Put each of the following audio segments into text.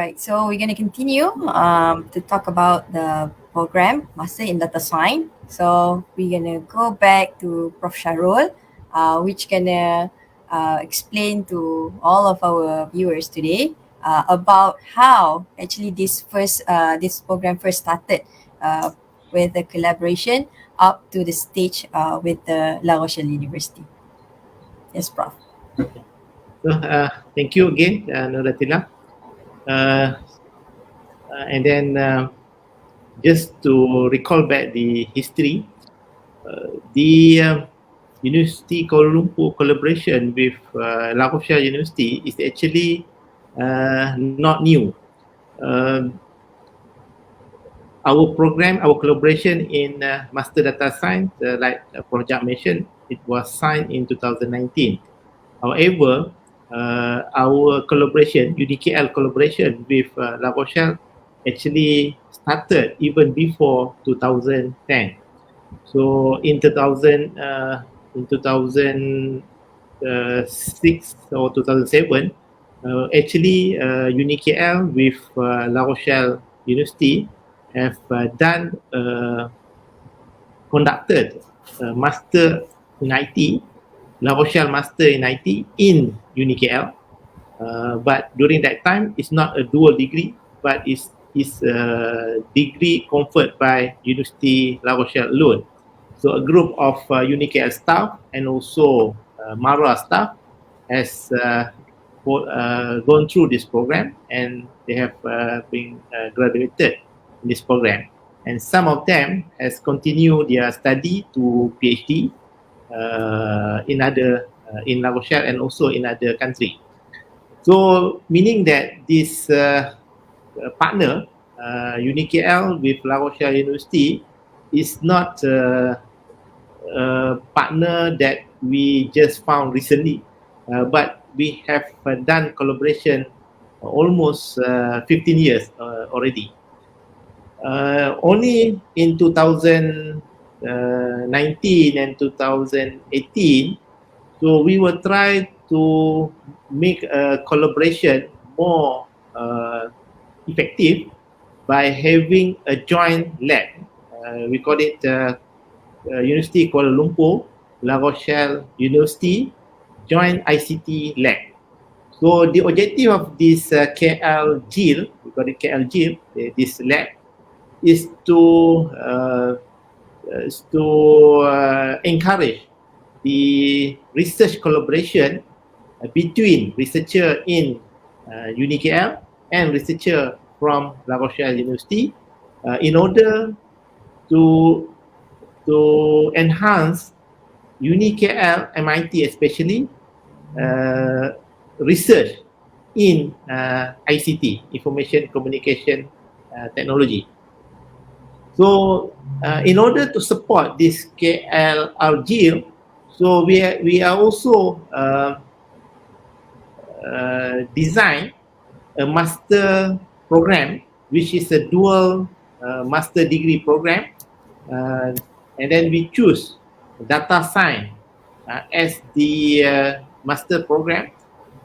right, so we're going to continue to talk about the program Master in Data Science. So we're going to go back to Prof. Shahrul, which going to explain to all of our viewers today about how actually this program first started with the collaboration up to the stage with the La Rochelle University. Yes, Prof. So, thank you again, Nuratila. And then just to recall back the history, the Universiti Kuala Lumpur collaboration with La Rochelle University is actually not new. Our program, our collaboration in Master Data Science, like Prof. Jacques mentioned, it was signed in 2019. However, our collaboration, UniKL collaboration with La Rochelle actually started even before 2010. So in 2006 or 2007, actually UniKL with La Rochelle University have conducted master in IT, La Rochelle Master in IT in UniKL. But during that time, it's not a dual degree, but it's a degree conferred by University La Rochelle alone. So a group of UniKL staff and also Mara staff has gone through this program, and they have been graduated in this program. And some of them has continued their study to PhD in La Rochelle and also in other countries. So meaning that this partner, UniKL with La Rochelle University, is not a partner that we just found recently, but we have done collaboration almost 15 years already. Only in 2019 and 2018, so we will try to make a collaboration more effective by having a joint lab. We call it Universiti Kuala Lumpur La Rochelle University Joint ICT Lab. So the objective of this KL GIL, we call it KL GIL, this lab, is to encourage the research collaboration between researcher in UniKL and researcher from La Rochelle University in order to enhance UniKL MIIT especially research in ICT, information communication technology. So in order to support this KLRG, so we are also design a master program, which is a dual master degree program, and then we choose data science as the master program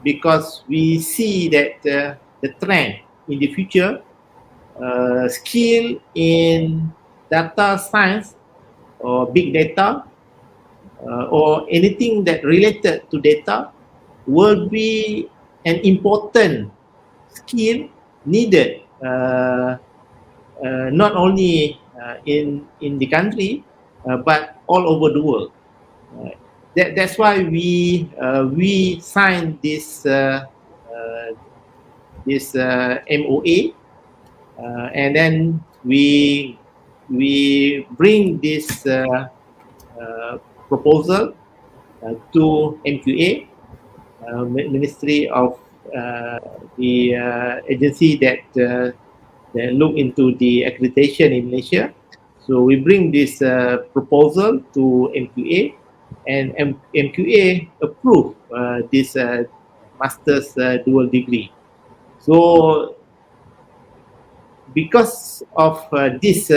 because we see that the trend in the future, skill in data science or big data or anything that related to data will be an important skill needed not only in the country but all over the world. That's why we signed this MOA, and then we bring this proposal to MQA, Ministry of the agency that look into the accreditation in Malaysia. So we bring this proposal to MQA, and MQA approve this master's dual degree. So because of this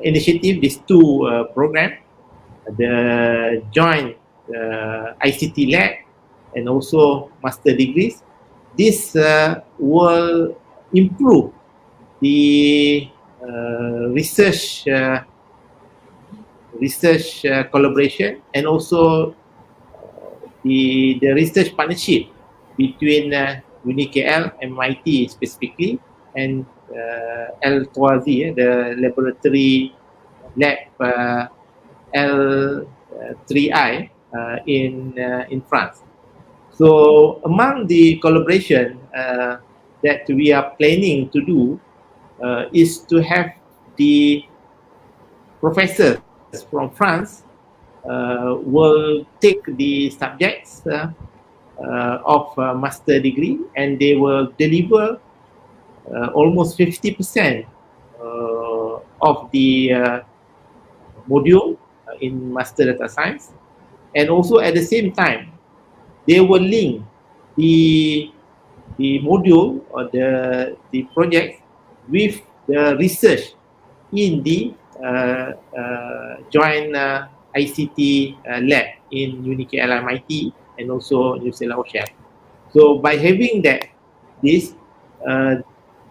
initiative, these two programs, the joint ICT lab and also master degrees, this will improve the research collaboration, and also the research partnership between UniKL MIIT specifically and L3Z, the laboratory lab L3I in France. So among the collaboration that we are planning to do is to have the professors from France will take the subjects of master degree, and they will deliver almost 50% of the module in master data science, and also at the same time they will link the module or the project with the research in the joint ICT lab in UniKL MIIT and also Universiti Kuala Lumpur. So by having this,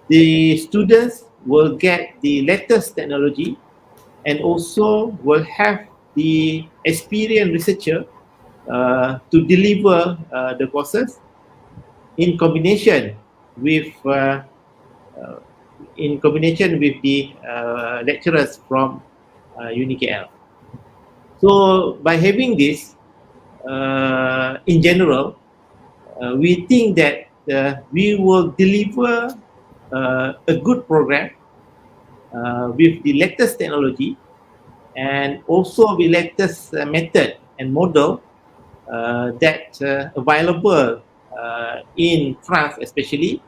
the students will get the latest technology and also will have the experienced researcher to deliver the courses in combination with the lecturers from UniKL. So by having this, in general, we think that we will deliver a good program with the latest technology and also the latest method and model that available in France especially,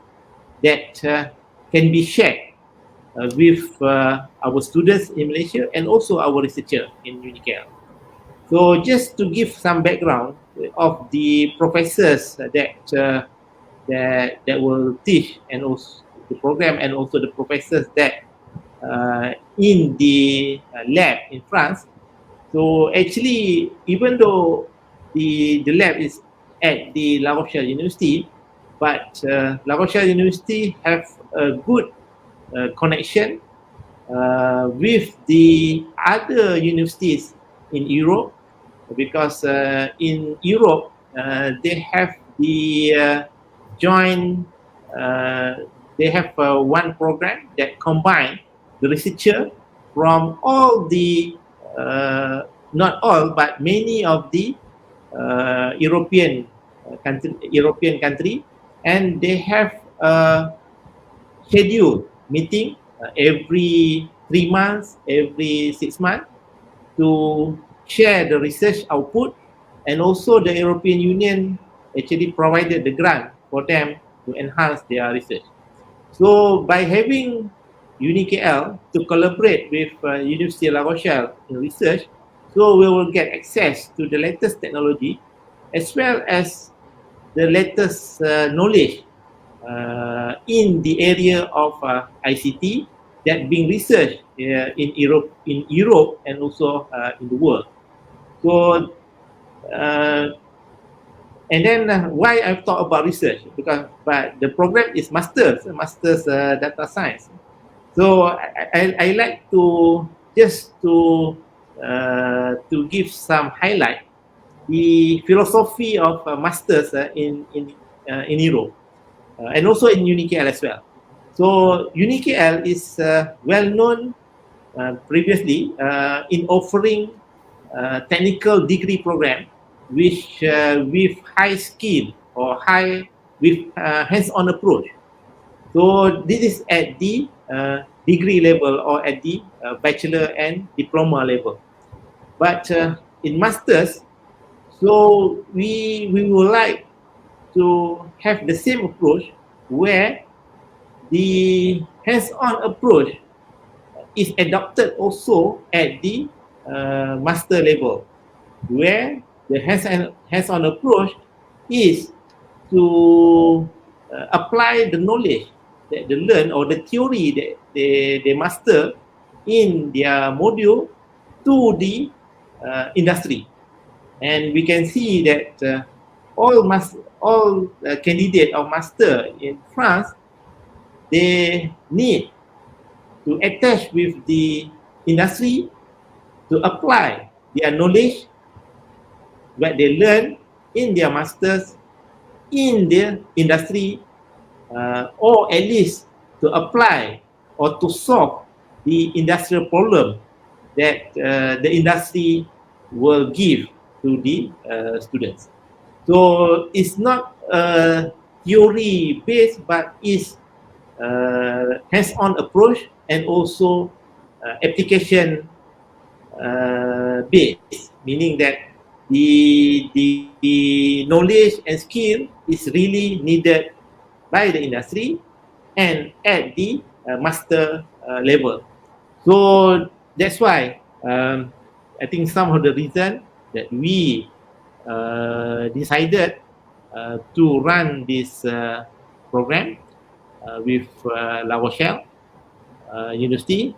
that can be shared with our students in Malaysia and also our researcher in UniKL. So just to give some background of the professors that will teach, and also the program, and also the professors that in the lab in France. So actually, even though the lab is at the La Rochelle University, but La Rochelle University have a good connection with the other universities in Europe, because in Europe they have the joint they have one program that combine the researcher from all the not all but many of the European country, and they have a scheduled meeting every 3 months, every 6 months, to share the research output, and also the European Union actually provided the grant for them to enhance their research. So by having UniKL to collaborate with University of La Rochelle in research, so we will get access to the latest technology as well as the latest knowledge in the area of ICT that being researched in Europe and also in the world. So and then why I've thought about research, but the program is master's data science. So I like to just to give some highlight the philosophy of masters in Europe and also in UniKL as well. So UniKL is well known previously in offering technical degree program which with high skill or with hands-on approach. So this is at the degree level or at the bachelor and diploma level. But in masters, so we would like to have the same approach where the hands-on approach is adopted also at the master level, where the hands-on approach is to apply the knowledge that they learn or the theory that they master in their module to the industry. And we can see that all candidate of master in France, they need to attach with the industry to apply their knowledge what they learn in their masters in the industry, or at least to apply or to solve the industrial problem that the industry will give to the students. So it's not theory based, but it's hands-on approach and also application based, meaning that the knowledge and skill is really needed by the industry and at the master level. So that's why I think some of the reason that we decided to run this program with La Rochelle University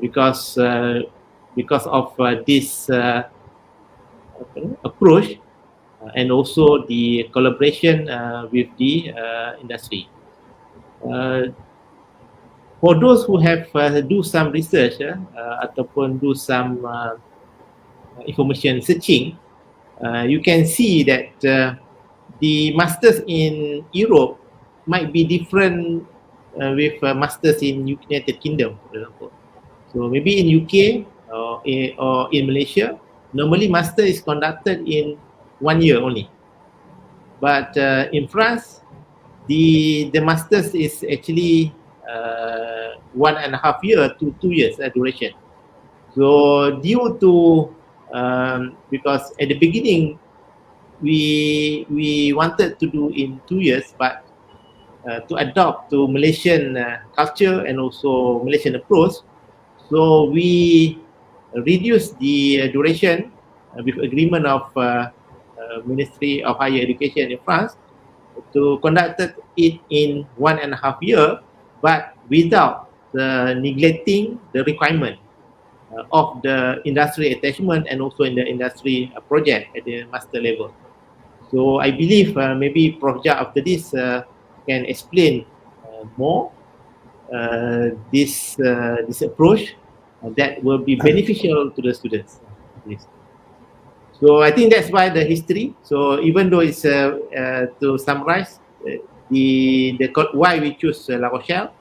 because of this approach and also the collaboration with the industry. For those who have do some research ataupun do some information searching, you can see that the masters in Europe might be different with masters in United Kingdom, for example. So maybe in UK or in Malaysia, normally master is conducted in 1 year only. But in France, the masters is actually 1.5 year to 2 years duration. So due to because at the beginning we wanted to do in 2 years, but to adopt to Malaysian culture and also Malaysian approach, so we reduced the duration with agreement of Ministry of Higher Education in France to conduct it in 1.5 year, but without neglecting the requirement of the industry attachment and also in the industry project at the master level. So I believe maybe Prof. Jacques after this can explain more this approach that will be beneficial to the students. So I think that's why the history. So even though it's to summarize the why we choose La Rochelle,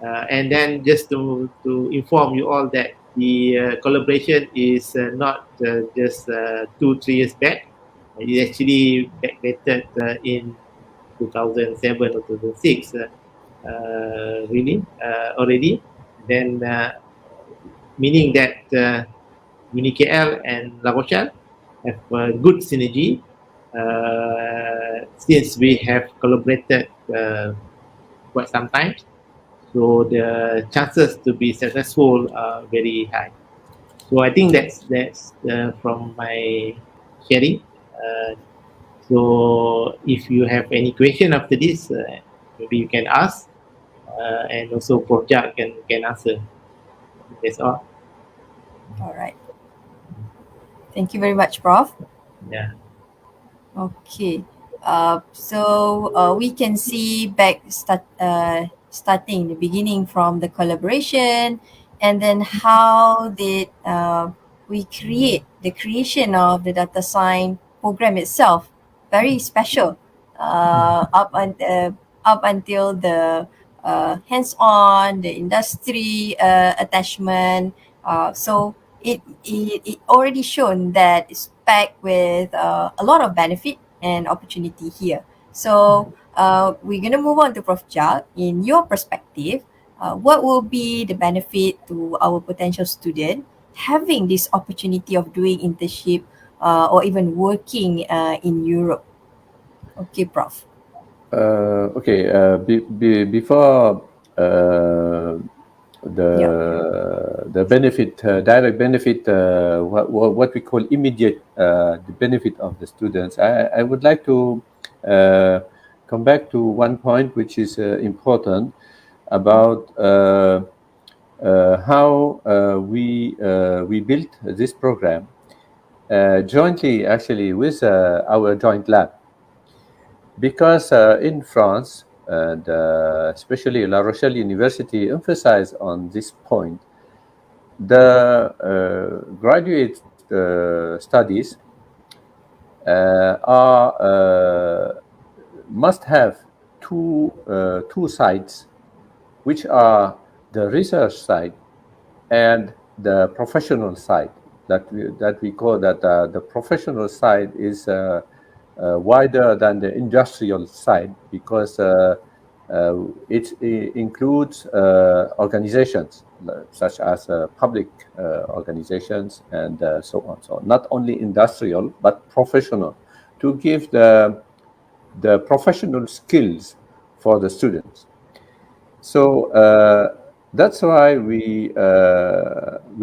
and then just to inform you all that the collaboration is not just 2-3 years back. It actually backdated in 2007 or 2006, really already. Then meaning that UniKL and La Rochelle have good synergy since we have collaborated quite some time. So the chances to be successful are very high. So I think that's from my sharing. So if you have any question after this, maybe you can ask, and also Prof. Jacques can answer. That's all. All right. Thank you very much, Prof. Yeah. Okay. So we can see starting the beginning from the collaboration, and then how did we create the creation of the data science program itself. Very special. Up until the hands-on, the industry attachment. So it already shown that it's packed with a lot of benefit and opportunity here. So we're going to move on to Prof. Jacques. In your perspective, what will be the benefit to our potential student having this opportunity of doing internship or even working in Europe? Okay, Prof. Okay. Before the benefit, direct benefit, what we call immediate the benefit of the students, I would like to come back to one point which is important about how we built this program jointly, actually, with our joint lab. because in France, and especially La Rochelle University emphasize on this point, the graduate studies must have two sides, which are the research side and the professional side. That we call that the professional side is wider than the industrial side, because it includes organizations such as public organizations and so on. So not only industrial but professional, to give the professional skills for the students. So that's why we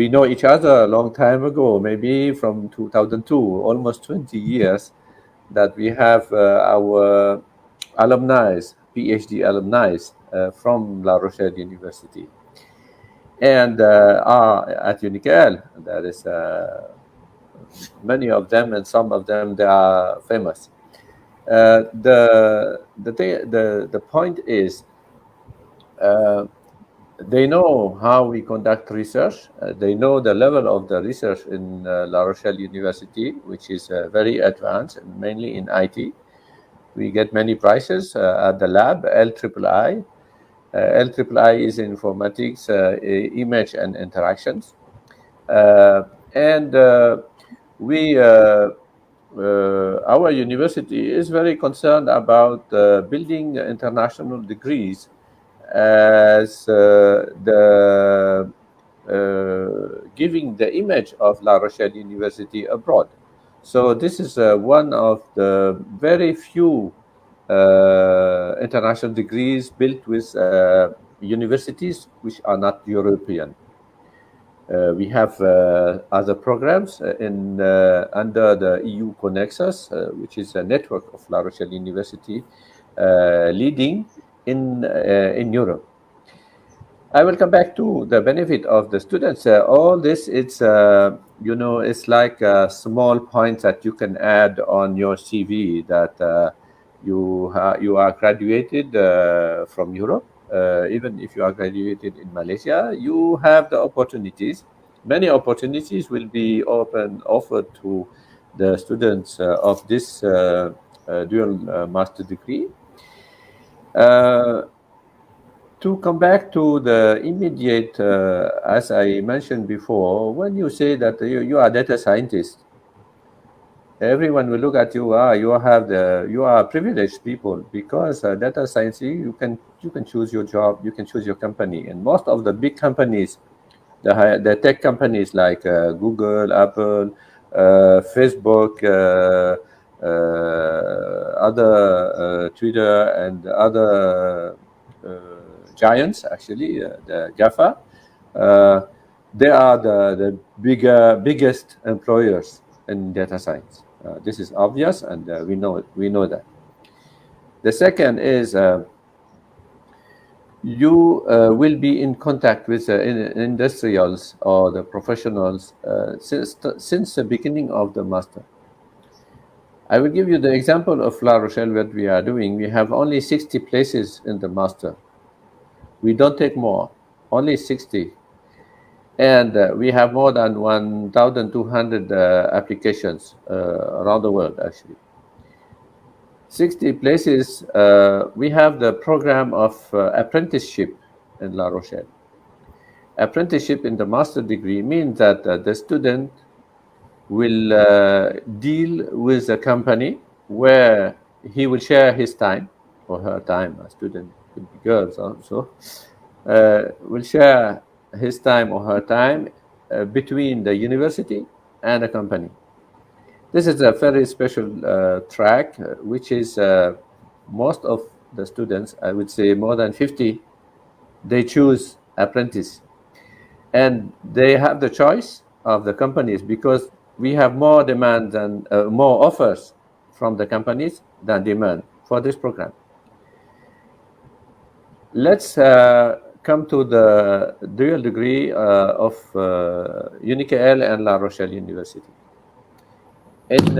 know each other a long time ago, maybe from 2002, almost 20 years, that we have our alumni, PhD alumni from La Rochelle University. And at UniKL, there is many of them, and some of them, they are famous. The point is, they know how we conduct research. They know the level of the research in La Rochelle University, which is very advanced, mainly in IT. We get many prizes at the lab, LIII. LIII is informatics, image and interactions. And our university is very concerned about building international degrees as giving the image of La Rochelle University abroad. So this is one of the very few international degrees built with universities which are not European. We have other programs under the EU Connexus, which is a network of La Rochelle University leading in Europe. I will come back to the benefit of the students. All this, it's it's like small points that you can add on your CV, that you are graduated from Europe. Even if you are graduated in Malaysia, you have the opportunities. Many opportunities will be offered to the students of this dual master degree. To come back to the immediate, as I mentioned before, when you say that you are a data scientist, everyone will look at you. You are privileged people, because data science, you can choose your job, you can choose your company, and most of the big companies, the tech companies like Google, Apple, Facebook, other Twitter, and other giants, actually, the GAFA, they are the biggest employers in data science. This is obvious, and we know that. The second is you will be in contact with industrials or the professionals since the beginning of the master. I will give you the example of La Rochelle, what we are doing. We have only 60 places in the master. We don't take more, only 60. And we have more than 1,200 applications around the world, actually. 60 places. We have the program of apprenticeship in La Rochelle. Apprenticeship in the master degree means that the student will deal with a company where he will share his time, or her time. A student could be girls also, will share his time or her time between the university and the company. This is a very special track, which is most of the students, I would say more than 50, they choose apprentice. And they have the choice of the companies, because we have more demand and more offers from the companies than demand for this program. Let's come to the dual degree of UniKL and La Rochelle University. In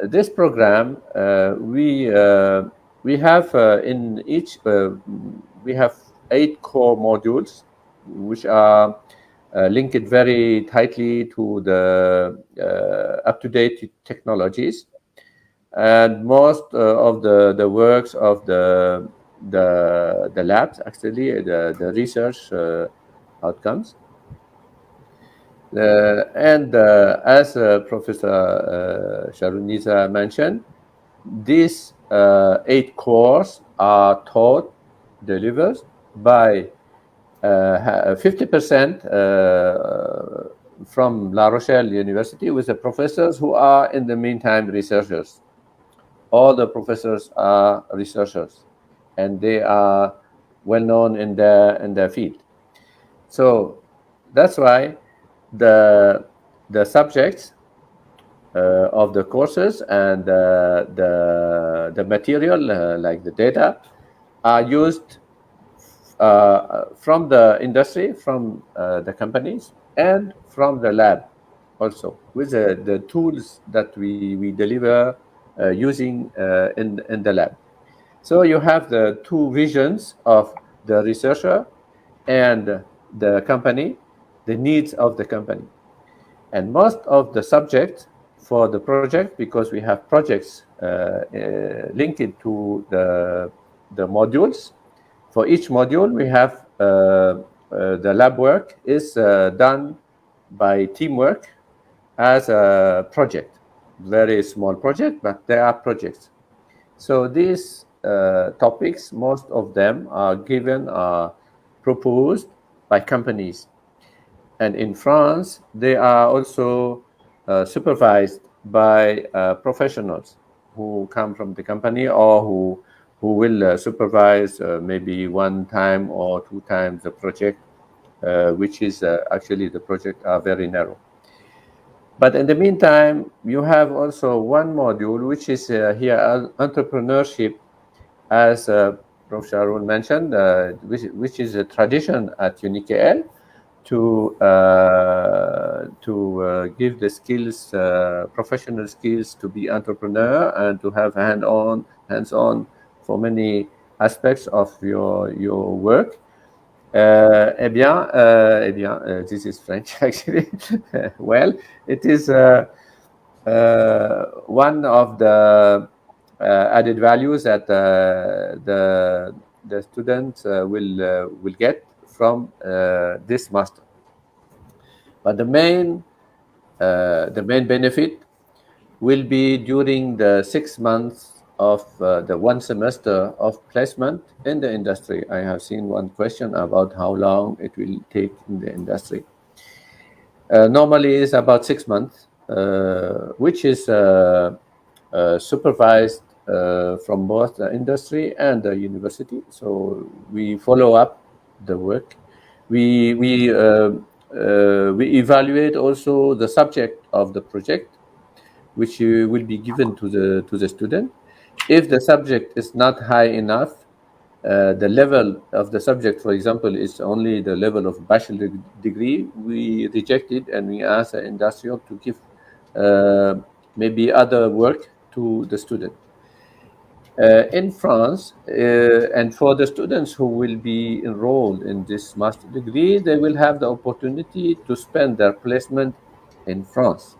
this program, we we have in each, we have 8 core modules, which are linked very tightly to the up-to-date technologies. And most of the works of the labs, actually, the research outcomes. And as Professor Shahrulniza mentioned, these 8 cores are taught, delivered by 50% from La Rochelle University, with the professors who are in the meantime researchers. All the professors are researchers, and they are well known in their field. So that's why the subjects of the courses and the material, like the data, are used from the industry, from the companies, and from the lab also, with the tools that we deliver using in the lab. So you have the two visions of the researcher and the company, the needs of the company. And most of the subjects for the project, because we have projects linked to the modules. For each module, we have the lab work is done by teamwork as a project. Very small project, but they are projects. So these topics, most of them are given, are proposed by companies. And in France, they are also supervised by professionals who come from the company, or who will supervise maybe 1 time or 2 times the project, which is actually the project are very narrow. But in the meantime, you have also one module, which is here entrepreneurship, as Prof. Shahrul mentioned, which is a tradition at UniKL to give the skills, professional skills, to be entrepreneur and to have hands-on for many aspects of your work. This is French actually. Well, it is one of the added values that the students will get from this master. But the main benefit will be during the 6 months of the 1 semester of placement in the industry. I have seen one question about how long it will take in the industry. Normally it's about 6 months, which is supervised from both the industry and the university. So we follow up the work. We evaluate also the subject of the project, which will be given to the student. If the subject is not high enough, the level of the subject, for example, is only the level of bachelor degree, we reject it and we ask the industry to give maybe other work to the student. In France, and for the students who will be enrolled in this master degree, they will have the opportunity to spend their placement in France.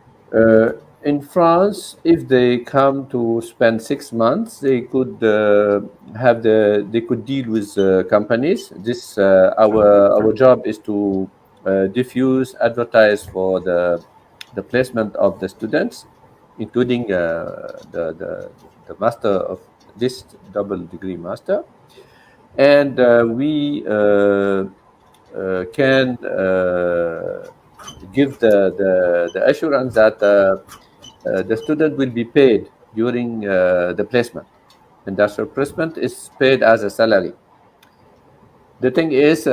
In France, if they come to spend 6 months, they could they could deal with companies. This our job is to diffuse, advertise for the placement of the students, including the master of this double degree master, and we can give the assurance that the student will be paid during the placement. Industrial placement is paid as a salary. The thing is,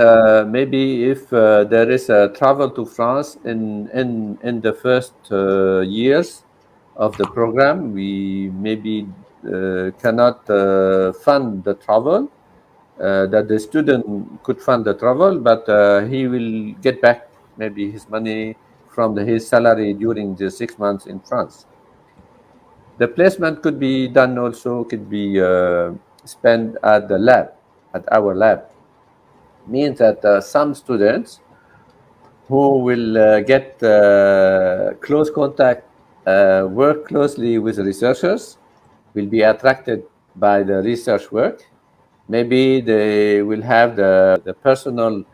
maybe if there is a travel to France in the first years of the program, we maybe cannot fund the travel, that the student could fund the travel, but he will get back maybe his money from his salary during the 6 months in France. The placement could be done also, could be spent at the lab, at our lab. Means that some students who will get close contact, work closely with researchers, will be attracted by the research work. Maybe they will have the personal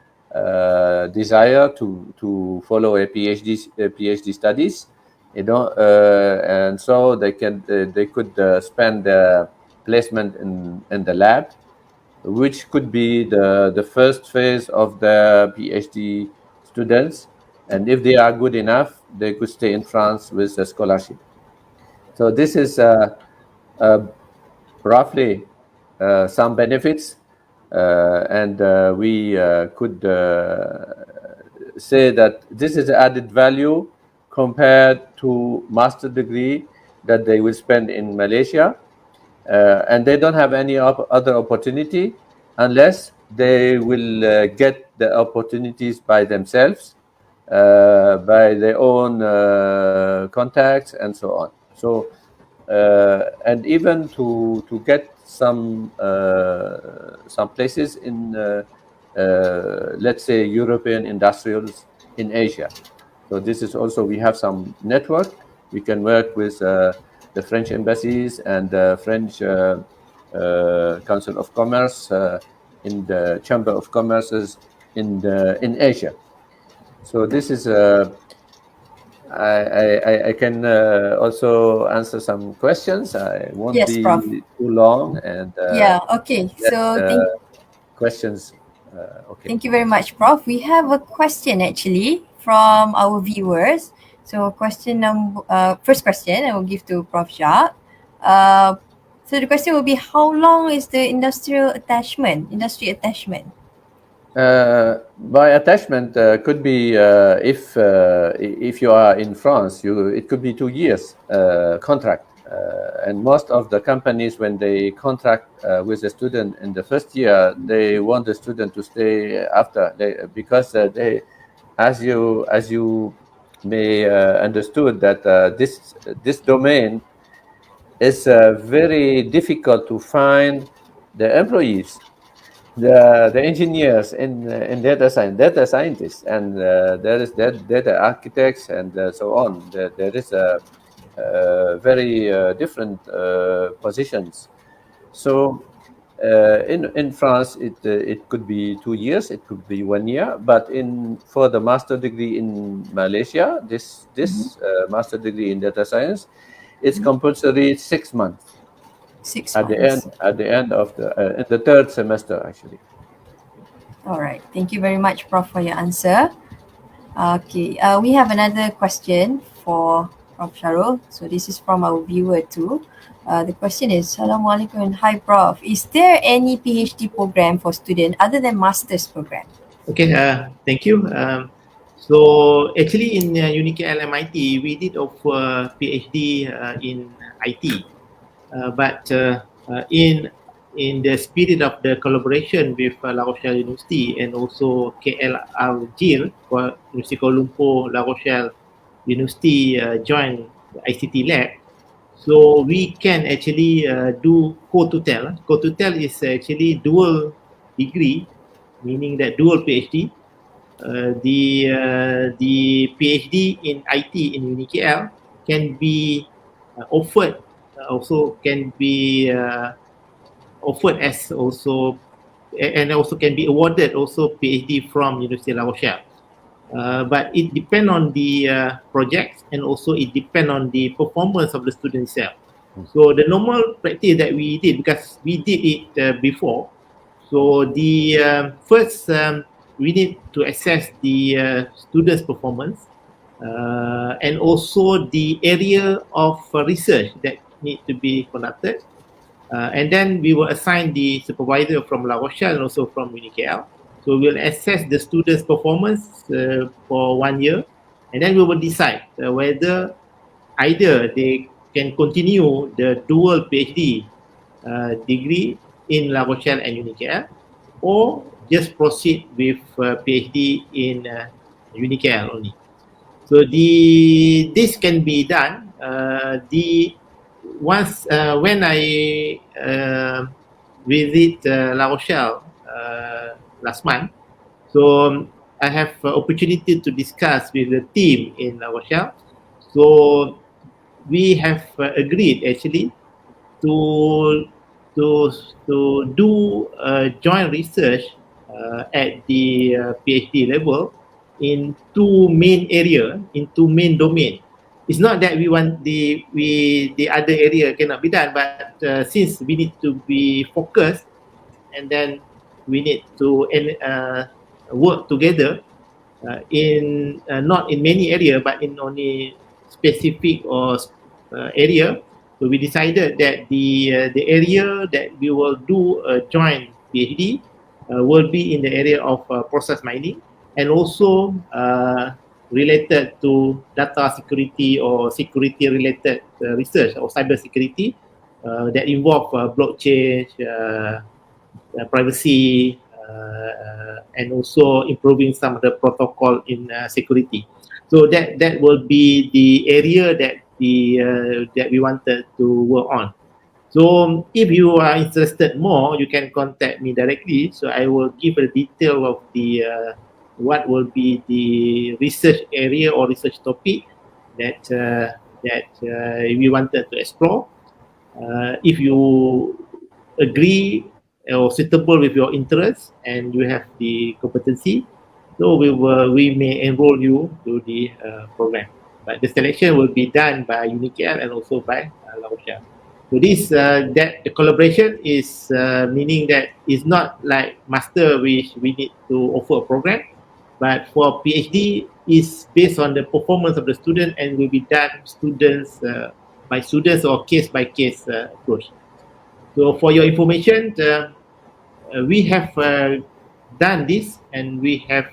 desire to follow a PhD studies, and so they could spend the placement in the lab, which could be the first phase of the PhD students. And if they are good enough, they could stay in France with a scholarship. So this is roughly some benefits, and we could say that this is added value compared to master degree that they will spend in Malaysia, and they don't have any other opportunity unless they will get the opportunities by themselves, by their own contacts and so on. So and even to get some places in let's say European industrials in Asia. So this is also, we have some network. We can work with the French embassies and the French Council of Commerce, in the Chamber of Commerces in Asia. So this is I can also answer some questions. I won't Yes, be Prof. too long, and Yeah, okay. So questions. Okay. thank you very much, Prof. We have a question actually from our viewers. So first question I will give to Prof. Jacques. So the question will be, how long is the industry attachment? By attachment could be if you are in France, it could be 2 years contract. And most of the companies, when they contract with a student in the first year, they want the student to stay after, because they, as you may understood, that this domain is very difficult to find the employees, the engineers in data scientists, and there is data architects, and so on. There is a very different positions. So in France, it could be 2 years, it could be 1 year, but for the master degree in Malaysia, this master degree in data science, it's compulsory 6 months. 6 at months. the end of the third semester, actually. All right. Thank you very much, Prof, for your answer. Okay. We have another question for Prof. Shahrul. So this is from our viewer too. The question is, Assalamualaikum and hi, Prof. Is there any PhD program for students other than master's program? Okay, thank you. So actually in UniKL MIIT, we did offer PhD in IT, but in the spirit of the collaboration with La Rochelle University and also KLRGIL, Universiti Kuala Lumpur, La Rochelle University joined the ICT lab. So we can actually do co-tutel. Co-tutel is actually dual degree, meaning that dual PhD. The PhD in IT in UniKL can be offered, also can be offered as also, and also can be awarded also PhD from University of La Rochelle. But it depends on the projects, and also it depends on the performance of the student itself. So the normal practice that we did, because we did it before, so the first we need to assess the students' performance, and also the area of research that need to be conducted. And then we will assign the supervisor from La Rochelle and also from UniKL. So we'll assess the students' performance for 1 year, and then we will decide whether either they can continue the dual PhD degree in La Rochelle and UniKL, or just proceed with PhD in UniKL only. So this can be done. When I visit La Rochelle last month. So I have opportunity to discuss with the team in La Rochelle. So we have agreed actually to to to do joint research at the PhD level in two main area, in two main domain. It's not that we want the other area cannot be done, but since we need to be focused, and then we need to work together in not in many area but in only specific or area. So we decided that the area that we will do a joint PhD will be in the area of process mining, and also related to data security or security related research or cyber security that involve blockchain, privacy, and also improving some of the protocol in security. So that will be the area that we wanted to work on. So if you are interested more, you can contact me directly. So I will give a detail of the what will be the research area or research topic that we wanted to explore. If you agree or suitable with your interests and you have the competency, so we may enroll you to the program. But the selection will be done by UniKL and also by Laosha. So this that the collaboration is meaning that it's not like master which we need to offer a program, but for PhD is based on the performance of the student and will be done students by students or case by case approach. So for your information, we have done this and we have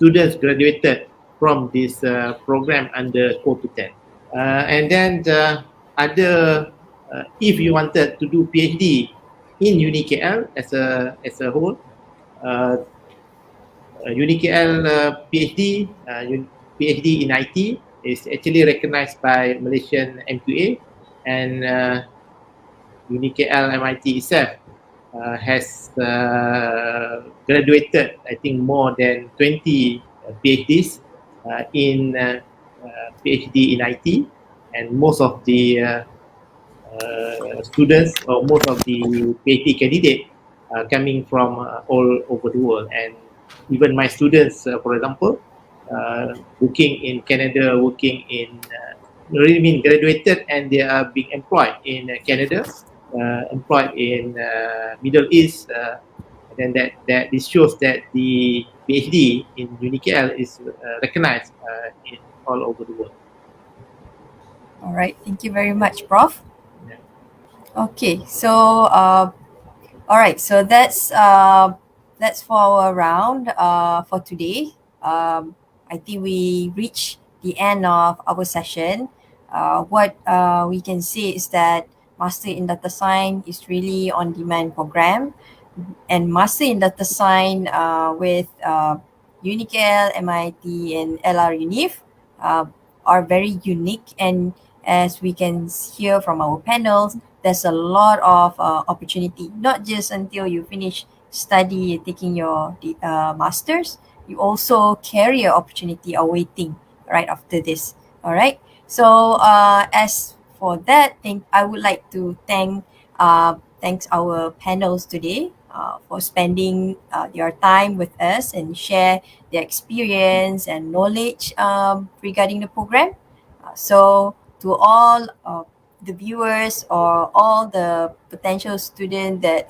students graduated from this program under Code to 10. And then other, if you wanted to do PhD in UniKL as a whole, UniKL PhD in IT is actually recognized by Malaysian MQA, and UniKL MIT itself has graduated, I think, more than 20 PhDs in PhD in IT, and most of the students or most of the PhD candidates coming from all over the world. And even my students, for example, working in Canada, working in really mean graduated and they are being employed in Canada, employed in Middle East, then that this shows that the PhD in UniKL is recognized in all over the world. All right. Thank you very much, Prof. Yeah. Okay. So, all right. So that's for our round for today. I think we reached the end of our session. What we can say is that Master in Data Science is really on-demand program, and Master in Data Science with UniKL, MIT, and LR Unif are very unique. And as we can hear from our panels, there's a lot of opportunity, not just until you finish study taking your masters, you also carry an opportunity awaiting right after this. All right. So as for that thing, I would like to thanks our panels today for spending your time with us and share their experience and knowledge regarding the program. So to all the viewers or all the potential students that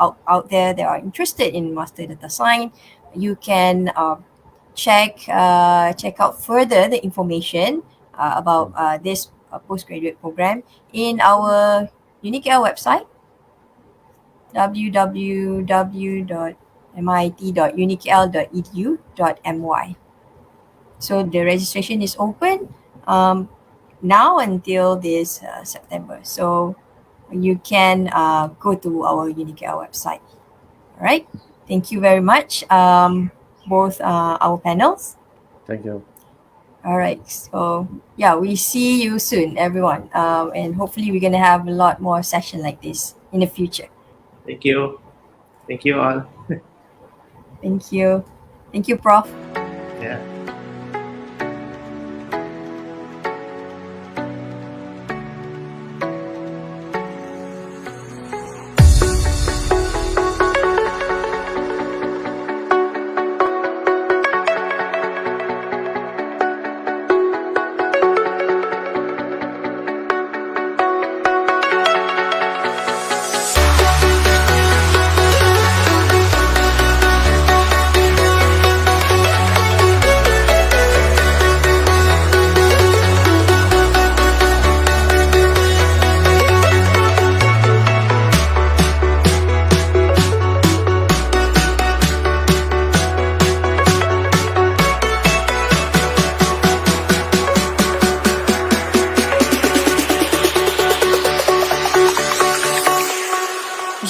out there that are interested in Master Data Science, you can check out further the information about this postgraduate program in our UniKL website, www.mit.unikl.edu.my. So the registration is open now until this September. So you can go to our UniKL website. All right. Thank you very much, both our panels. Thank you. All right. So yeah, we see you soon, everyone. And hopefully we're gonna have a lot more session like this in the future. Thank you. Thank you all. Thank you. Thank you, Prof. Yeah.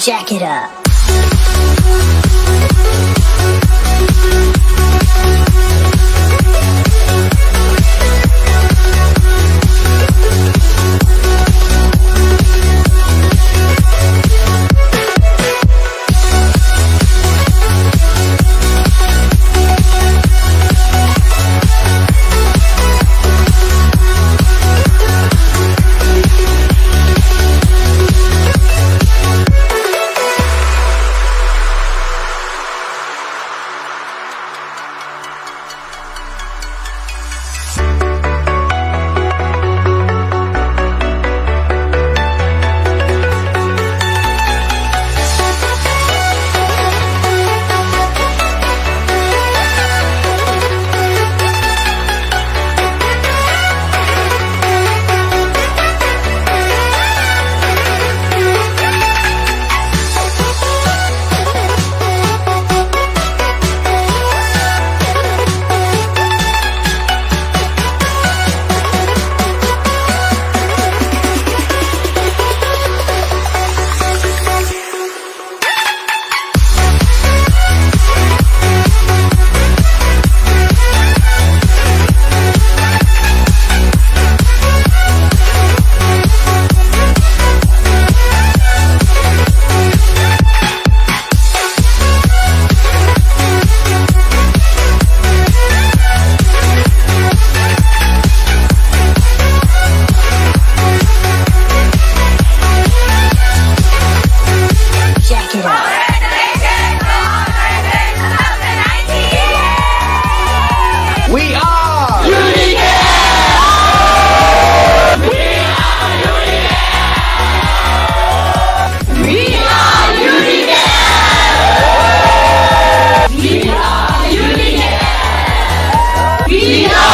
Jack it up. We are